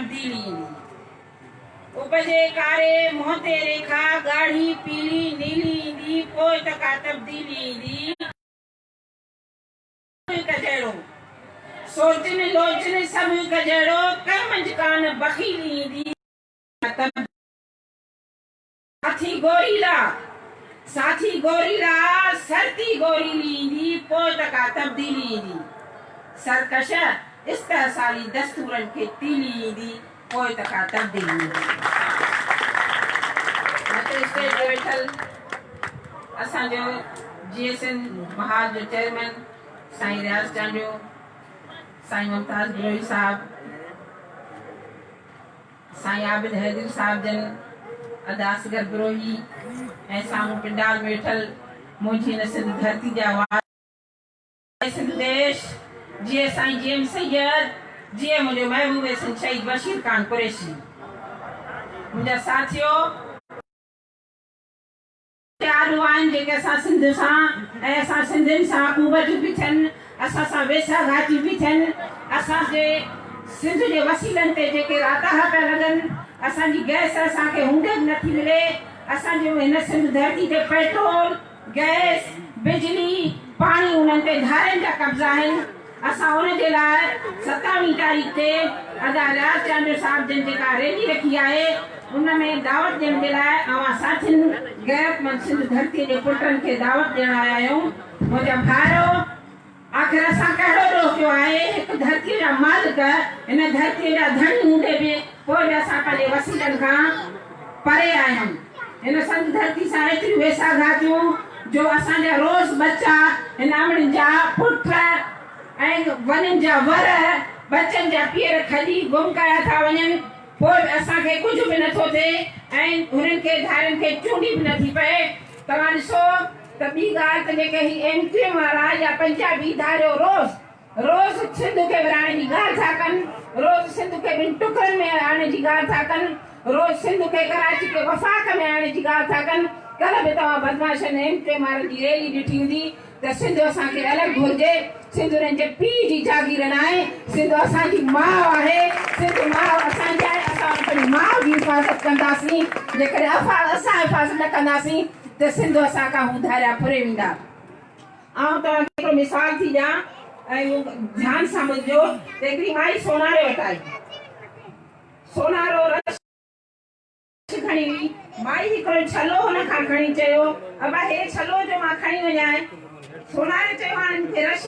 तब्दीली उपजे कारे मोहते रेखा गाढ़ी पीली नीली दी पोइ तका तब्दीली दी कजड़ो सोचने लोचने सब कजड़ो कर्म जकान बखीली दी साथी गोरीला सरती गोरीली दी पोइ तका तब्दीली दी सरकश इस्तेसाली दस्तूरन के तीली दी पोइ तका तब्दीली दी स्टेज पे बैठल असां जो जीएसएन महाल जो चेयरमैन साईं रियाज चांडियो साईं मुमताज बिलोई साहब साईं आबिद हैदर साहब जन अदासगर बिरोही ऐं साम्हूं पिंडाल में वेठल मुंहिंजी हिन सिंध धरती जा सिंध देश जीअं साईं जेम सैयद जीअं मुंहिंजो महबूब सिंध शहीद बशीर खान कुरैशी मुंहिंजा साथियो आलू आहिनि जेके असां सिंध सां ऐं असां सिंधियुनि सां कुबतियूं बि थियनि असां सां वेसा घाटियूं बि थियनि असांजे सिंध जे वसीलनि ते जेके राताहा पिया लॻनि असांजी गैस असांखे हूंदे बि नथी मिले असांजे हिन सिंध धरती ते पेट्रोल गैस बिजली पाणी उन्हनि ते धारनि जा कब्ज़ा आहिनि असां उन जे लाइ 27 तारीख़ ते अदा रियाज चांडियो साहब जन जेका रैली रखी आहे उन में दावत ॾियण जे लाइ अवां साथियुनि गैरतमंद सिंध धरती जे पुटनि खे दावत ॾियण आया आहियूं मुंहिंजा भाइरो आख़िर असां कहिड़ो ॾोह कयो आहे हिकु धरतीअ जा मालिक हिन धरतीअ जा धणी हूंदे बि पोइ बि असां पंहिंजे वसीलनि खां परे आहियूं हिन सिंध धरती सां एतिरियूं वेसा घातियूं जो असांजा रोज़ बच्चा हिन अमड़ियुनि जा पुट ऐं वननि जा वर बचनि जा पीअर खजी गुम कया था वञनि पोइ असांखे कुझु बि नथो थिए ऐं हुननि खे धारियुनि खे चूंडी बि नथी पए तव्हां ॾिसो त ॿी ॻाल्हि त जेके ही एमक्यूएम वारा या पंजाबी धारियो रोज़ सिंध खे विराइण जी ॻाल्हि था कनि रोज़ सिंध खे ॿिनि टुकड़नि में आणण जी ॻाल्हि था कनि रोज़ सिंध खे कराची के वफ़ाक़ में आणण जी ॻाल्हि था कनि कल्ह बि तव्हां बदमाशनि एमक्यूएम वारनि जी रैली ॾिठी हूंदी त सिंध असांखे अलॻि घुरिजे सिंध उन्हनि जे पीउ जी जागीर न आहे सिंध असांजी माउ आहे सिंध माउ असांजी आहे असां पंहिंजी माउ जी हिफ़ाज़त कंदासीं जेकॾहिं असां हिफ़ाज़त न कंदासीं त सिंध असां खां हू धारिया फुरे वेंदा ऐं तव्हांखे हिकिड़ो मिसाल थी ॾियां ऐं ध्यानु सां ॿुधिजो त हिकिड़ी माई सोनारे वटि आई सोनारो रश खणी हुई माई हिकिड़ो छलो हुन खां खणी चयो अबा हे छलो जो मां खणी वञां सोनारे चयो हाणे मूंखे रश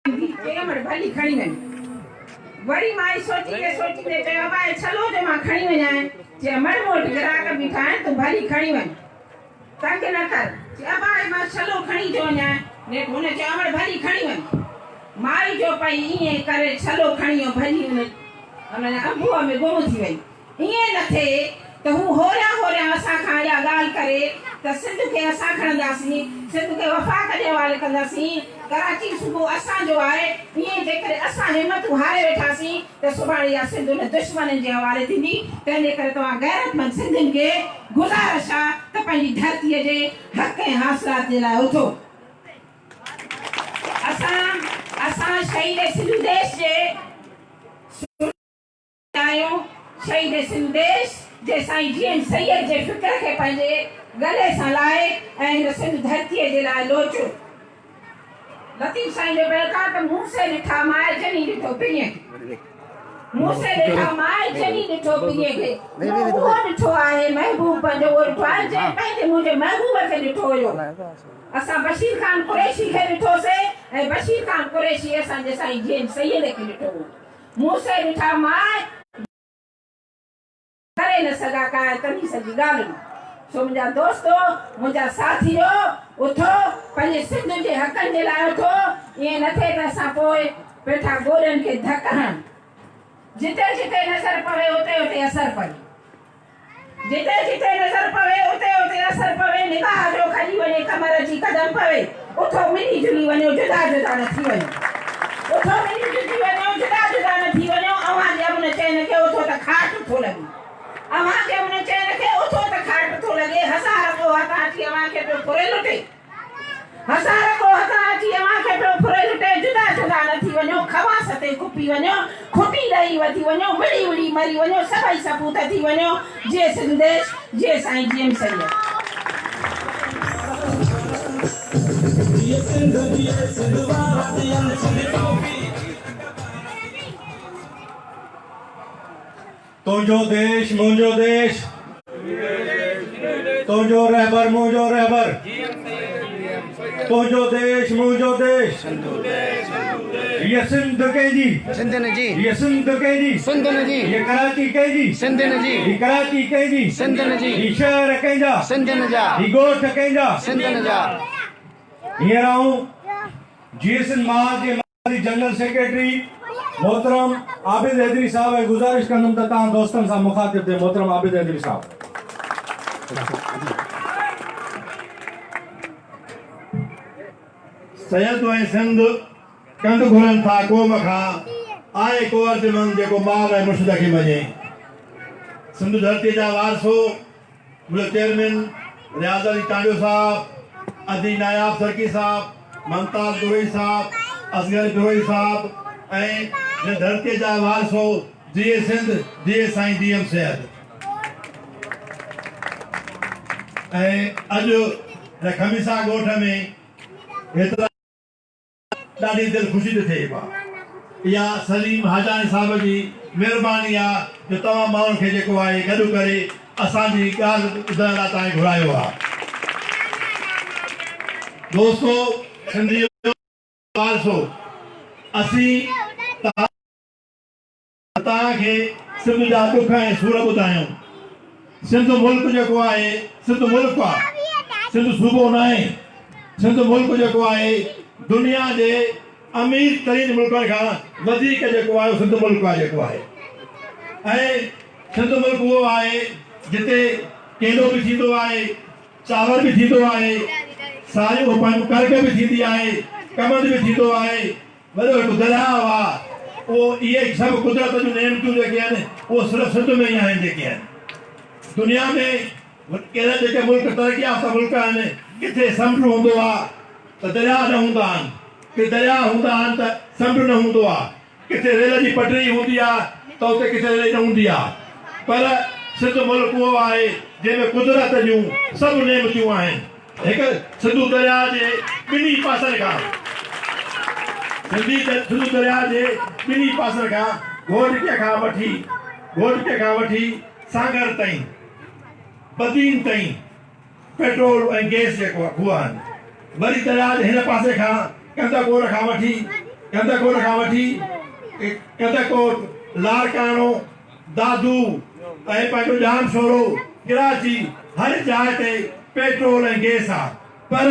भली खणी वञ वरी माई सोचींदे चयो अबा हे छलो जो मां खणी वञां चयो मड़ मोट ग्राहक बीठा आहिनि तूं भली खणी वञ तंग न कर अबा मां छलो खणी थो वञां हुन चयो अमड़ भली खणी वञ माई जो पई ईअं करे छलो खणी वियो भली हुन अंबूअ में गुम थी वई ईअं न थिए त हू होरिया असां खां इहा ॻाल्हि करे त सिंध खे असां खणंदासीं सिंध खे वफ़ाक़ जे हवाले कंदासीं कराची सूबो असांजो आहे ईअं जेकॾहिं असां हिमतूं हारे वेठासीं त सुभाणे इहा सिंध उन दुश्मननि जे हवाले थींदी तंहिंजे करे तव्हां गैरतमंद सिंधियुनि खे गुज़ारिश आहे त पंहिंजी धरतीअ जे हक़ ऐं हासिलात जे लाइ उथो असां शहीद सिंध देश जे आहियूं शहीद सिंध देश जे साईं जीएम सैयद जे फिक्र खे पंहिंजे गले सां लाए ऐं हिन सिंध धरतीअ जे लाइ लोचो लतीफ़ साईं जो बेलका त मुंह से ॾिठा माए जनी ॾिठो पिणीअ खे मुंह से ॾिठा माए जनी ॾिठो पिणीअ खे उहो ॾिठो आहे महबूब पंहिंजो उहो ॾिठो आहे जंहिं पंहिंजे मुंहिंजे महबूब खे ॾिठो हुयो असां बशीर खान कुरैशी खे ॾिठोसीं ऐं बशीर खान कुरैशी असांजे साईं जीएम सैयद खे ॾिठो मुंह से ॾिठा माए करे न सघा काए तनी सॼी ॻाल्हि सो मुंहिंजा दोस्तो मुंहिंजा साथियो उथो पंहिंजे सिंध जे हक़नि जे लाइ उथो ईअं न थिए त असां पोइ वेठा गोरियुनि खे धक हण जिते जिते नज़र पवे उते उते असर पवे जिते जिते नज़र पवे उते उते असर पवे निगाह जो खली वञे कमर जी कदम पवे उथो मिली जुली वञो जुदा जुदा न थी वञो उथो मिली जुली वञो जुदा जुदा न थी वञो अवां जब न चइनि खे उथो त खाट थो लॻे अवां जब न चइनि खे उथो त खाट थो लॻे हज़ार को हथा थी अवां खे पियो फुरे लुटे हसारे को हसाची मां के तो फुरे लुटे जुदा जुदा न थी वञो खवास ते कुपी वञो खुटी ॾेई वधी वञो विड़ी विड़ी मरी वञो सभई सपूत थी वञो जे संदेश जे साईं जीएम सरिया तुझो देश मुझो देश तुझो रहबर मुझो रहबर तुझो देश मुझो देश ये सिंध के जी सिंधन जी ये सिंध के जी सिंधन जी ये कराची के जी सिंधन जी ये कराची के जी सिंधन जी ये शहर के जा सिंधन जा ये गोठ के जा सिंधन जा ये रहूं जीएसएन महाज के जनरल सेक्रेटरी मोहतरम आबिद हैदरी साहब है गुजारिश करना था दोस्तन साहब मुखातिब थे मोहतरम आबिद हैदरी साहब सैयद व सिंध कंद घुरन था क़ौम खां आए को अर्जुमन जेको मां ऐं मुर्शिद खे मञे सिंध धरती जा वारसो मुंहिंजो चेयरमैन रियाज़ अली टांडियो साहब अदी नायाब सरकी साहब ममताज दुरई साहब असगर दुरई साहब ऐं हिन धरती जा वारसो जीए सिंध जीए साईं डीएम सैयद ऐं अॼु हिन खमीसा ॻोठ में हेतिरा ॾाढी दिलि ख़ुशी थी थिए पई इहा सलीम हाजानी साहिब जी महिरबानी आहे जो तव्हां माण्हुनि खे जेको आहे गॾु करे असांजी ॻाल्हि ॿुधण लाइ तव्हां घुरायो आहे दोस्तो सिंधी वारसो असीं तव्हांखे सिंध जा दुख ऐं सूर ॿुधायूं सिंध मुल्क जेको आहे सिंध मुल्क आहे सिंध सूबो न आहे सिंध मुल्क जेको आहे दुनिया जे अमीर तरीन मुल्कनि खां वधीक जेको आहे सिंध मुल्क आहे जेको आहे ऐं सिंध मुल्क उहो आहे जिते केलो बि थींदो आहे चांवर बि थींदो आहे सारियूं कणिक बि थींदी आहे कमंद बि थींदो आहे वॾो हिकु दरियाउ आहे उहो इहे सभु कुदरत जूं नेमतूं जेके आहिनि उहे सिर्फ़ु सिंध में ई आहिनि जेके आहिनि दुनिया में कहिड़ा जेके मुल्क तरक़ी याफ़्ता मुल्क आहिनि किथे समुंड हूंदो आहे त दरिया न हूंदा आहिनि किथे दरिया हूंदा आहिनि त समुंड न हूंदो आहे किथे रेल जी पटरी हूंदी आहे त उते किथे रेल न हूंदी आहे पर सिंध मुल्क उहो आहे जंहिंमें कुदरत जूं सभु नेमतियूं आहिनि हिकु सिंधु दरिया जे ॿिन्ही पासनि खां सिंधु दरिया जे ॿिन्ही पासनि खां घोटके खां वठी सागर ताईं बदीन ताईं पेट्रोल ऐं गैस जेको आहे उहा आहिनि वरी दरिया जे हिन पासे खां कंदकोट खां वठी कंदकोट लाड़कानो दादू ऐं पंहिंजो जाम शोरो कराची हर जाइ ते पेट्रोल ऐं गैस आहे पर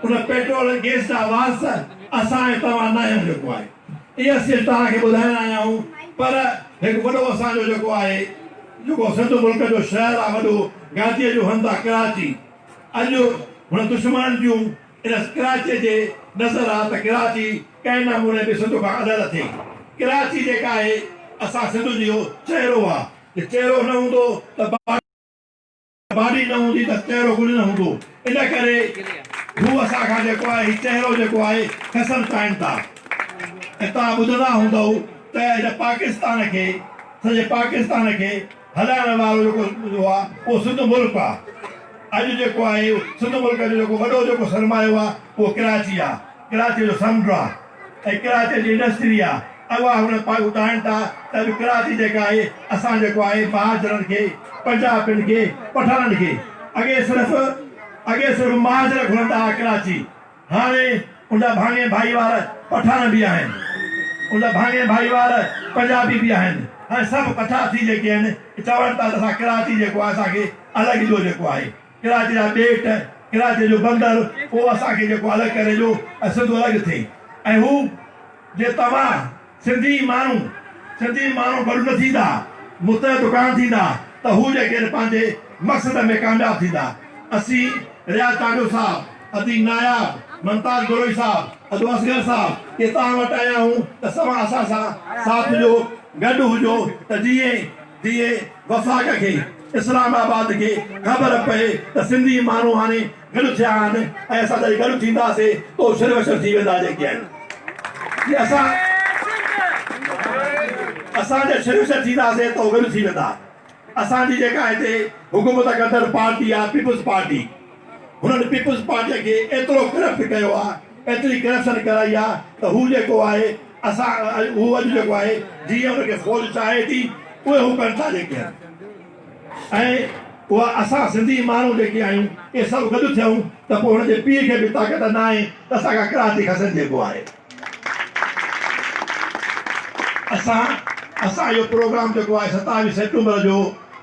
उन पेट्रोल ऐं गैस जा वास असां ऐं तव्हां न आहियूं जेको आहे इहा सिर्फ़ु तव्हांखे ॿुधाइण आया आहियूं पर हिकु वॾो असांजो जेको आहे जेको सिंध मुल्क जो शहर आहे वॾो गांधीअ जो हंधु आहे कराची अॼु हुन दुश्मन जूं इन कराची जे नज़र आहे त कराची कंहिं नमूने बि सिंध खां अलॻि थिए कराची जेका आहे असां सिंध जो चहिरो आहे चहिरो न हूंदो त बाडी न हूंदी त चहिरो गुल न हूंदो इन करे हू असांखां जेको आहे चहिरो जेको आहे खसम चाहिनि था ऐं तव्हां ॿुधंदा हूंदव त हिन पाकिस्तान खे सॼे पाकिस्तान खे हलाइण वारो जेको आहे उहो सिंध मुल्क आहे अॼु जेको आहे सिंध मुल्क जो जेको वॾो जेको सरमायो आहे उहो कराची आहे कराची जो समुंड आहे ऐं कराची जी इंडस्ट्री आहे अॻुवा हुन ॿुधाइनि था त अॼु कराची जेका आहे असां जेको आहे महाजरनि खे पंजाबियुनि खे पठाननि खे अॻे सिर्फ़ु महाजर घुरंदा हुआ कराची हाणे उनजा भाङे भाई वार पठान बि आहिनि उनजा भाङे भाई वार पंजाबी बि आहिनि हाणे सभु कठा थी जेके आहिनि चवनि था त असां कराची जेको आहे असांखे अलॻि ॾियो जेको आहे कराची जा ॿेट कराची जो बंदर उहो असांखे जेको अलॻि करे ॾियो ऐं सिंध अलॻि थिए ऐं हू जे तव्हां सिंधी माण्हू गॾु न थींदा मुतहद कान थींदा त हू जेके पंहिंजे मक़सद में कामयाबु थींदा असीं रियाज़ टांडियो साहब अदी नायाब ममताज दुरई साहब अदो असगर साहब के तव्हां वटि आया आहियूं त तव्हां असां सां साथ ॾियो गॾु हुजो त जीअं दिए वफ़ाक़ खे इस्लामाबाद खे ख़बर पए त सिंधी माण्हू हाणे गॾु थिया आहिनि ऐं असां जॾहिं गॾु थींदासीं तो शिरवशर थी वेंदा जेके आहिनि असांजे शिरवशर थींदासीं तो गॾु थी वेंदा असांजी जेका हिते हुकूमत कंदड़ पार्टी आहे पीपुल्स पार्टी हुननि पीपुल्स पार्टीअ खे एतिरो करप्ट कयो आहे एतिरी करप्शन कराई आहे त हू जेको आहे असां हू अॼु जेको आहे जीअं हुनखे फ़ौज चाहे थी उहे हू कनि था जेके आहिनि ऐं उहा असां सिंधी माण्हू जेके आहियूं इहे सभु गॾु थियूं त पोइ हुनजे पीउ खे बि ताक़त न आहे त असांखां क्रांति खसनि जेको आहे असां इहो प्रोग्राम जेको आहे 27 सेप्टेम्बर जो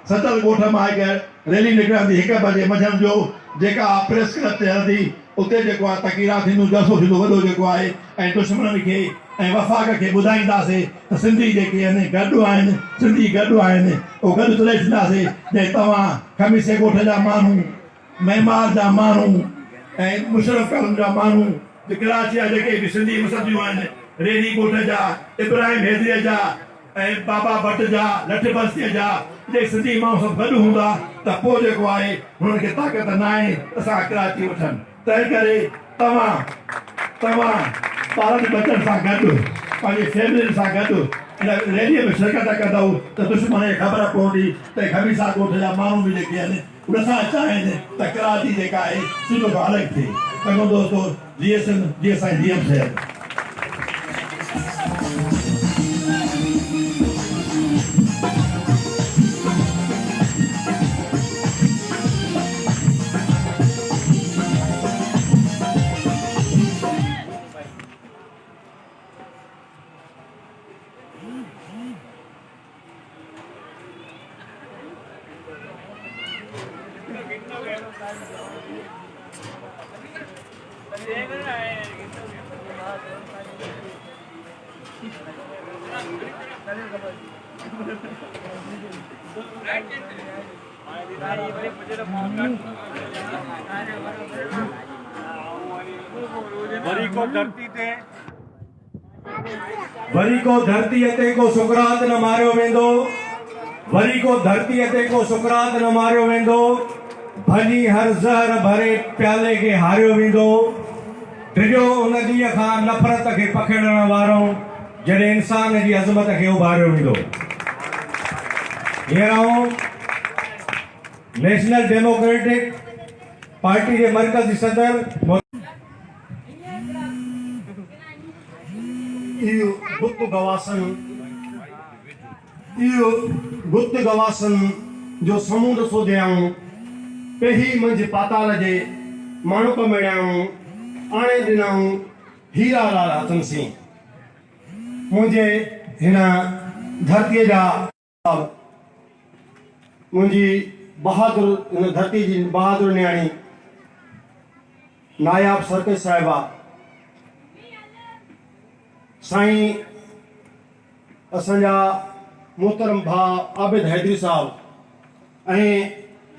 सतल ॻोठ मां हिकु रैली निकिरंदी 1 बजे मंझंदि जो जेका प्रेस क्लब ते हलंदी उते जेको आहे तक़रीरा थींदियूं जलसो थींदो वॾो जेको आहे ऐं दुश्मननि खे ऐं वफ़ाक़ खे ॿुधाईंदासीं त सिंधी जेके आहिनि गॾु आहिनि सिंधी गॾु आहिनि उहो गॾु तॾहिं थींदासीं जॾहिं तव्हां खमीसे ॻोठ जा माण्हू मेमार जा माण्हू ऐं मुशरफ कलम जा माण्हू कराची जा जेके बि सिंधी मुसदियूं आहिनि रेडी ॻोठ जा इब्राहिम हैदरीअ जा ऐं बाबा भट्ट जा लठ बस्तीअ जा जे सिंधी माण्हू सभु गॾु हूंदा त पोइ जेको आहे हुननि खे ताक़त न आहे असां कराची वठनि तंहिं करे तव्हां ॿारनि बचनि सां गॾु पंहिंजी फैमिली सां गॾु इन रैलीअ में शिरकत कंदव त दुश्मन खे ख़बर पवंदी त खमीसा ॻोठ जा माण्हू बि जेके आहिनि उन सां चाहिनि त कराची जेका आहे सिंध खां अलॻि थिए चङो दोस्तो जीअं असांजी जीएम थिए वरी को धरती ते को सुकरात न मारियो वेंदो वरी को धरती ते को सुकरात न मारियो वेंदो भली हर ज़हर भरे प्याले खे हारियो वेंदो टिजो उन ॾींहं खां नफ़रत खे पखिड़ण वारो जॾहिं इंसान जी अज़मत खे उभारियो वेंदो हींअर नेशनल डेमोक्रेटिक पार्टी के मरकज़ी सदर गुप्त गवासन जो समूद सोधियाऊं पेही मंझि पाताल जे माणूक मिड़ियाऊं आणे ॾिनाऊं हीरा लाल हथनि सी मुंहिंजे हिन धरतीअ जा मुंहिंजी बहादुर हिन धरती जी बहादुर न्याणी नायाब सरकस साहिबा साईं असांजा मोहतरम भाउ आबिद हैदरी साहब ऐं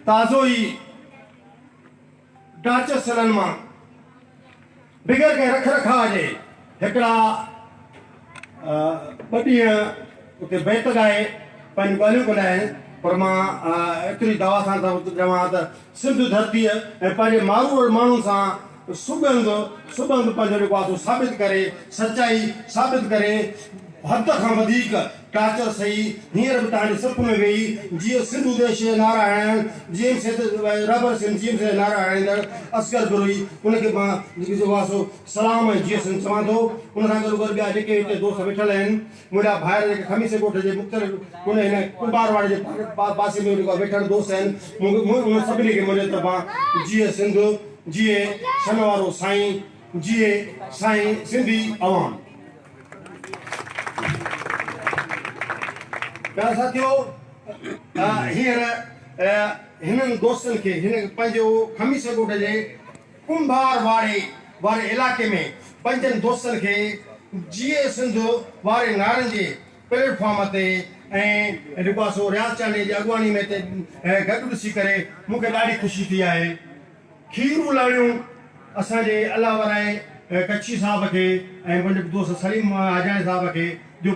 ताज़ो ई डाच सलन मां बिगड़ के रख रखाव जे हिकिड़ा ॿ ॾींहं उते बैत ॻाए पंहिंजूं ॻाल्हियूं कढिया आहिनि पर मां एतिरी दवा सां चवां त सिंध धरतीअ ऐं पंहिंजे माण्हुनि सां सुबंध पंहिंजो जेको आहे साबित करे सचाई साबित करे हद खां वधीक टाचर सही हींअर बि तव्हांजे सप में वेही जीअं सिंधु देश नारायण जीअं रबर सिंह जीअं से नारायण अस्कर गुरुई उनखे मां जेको आहे सो सलाम ऐं जीअं सिंह चवां थो उन सां गॾु ॿिया जेके हिते दोस्त वेठल आहिनि मुंहिंजा भाइर जेके खमीसे ॻोठ जे मुख़्तलिफ़ उन हिन कुंभार वारे जे पासे में जेको वेठल दोस्त आहिनि उन सभिनी खे मुंहिंजे तरफ़ां जीअं सिंध जीअं सन वारो साईं जीअं साईं सिंधी अवाम प्यारा साथियो हींअर हिननि दोस्तनि खे हिन पंहिंजो खमीसे ॻोठ जे कुंभार वारे इलाइक़े में पंजनि दोस्तनि खे जीए सिंध वारे नारनि जे प्लेटफॉर्म ते ऐं जेको आहे सो रियाज़ चांदी जी अॻुवाणी में हिते गॾु ॾिसी करे मूंखे ॾाढी ख़ुशी थी आहे खीरूं लाड़ियूं असांजे अलावराए कच्छी साहब खे ऐं मुंहिंजे दोस्त सलीम हाजाणी साहब खे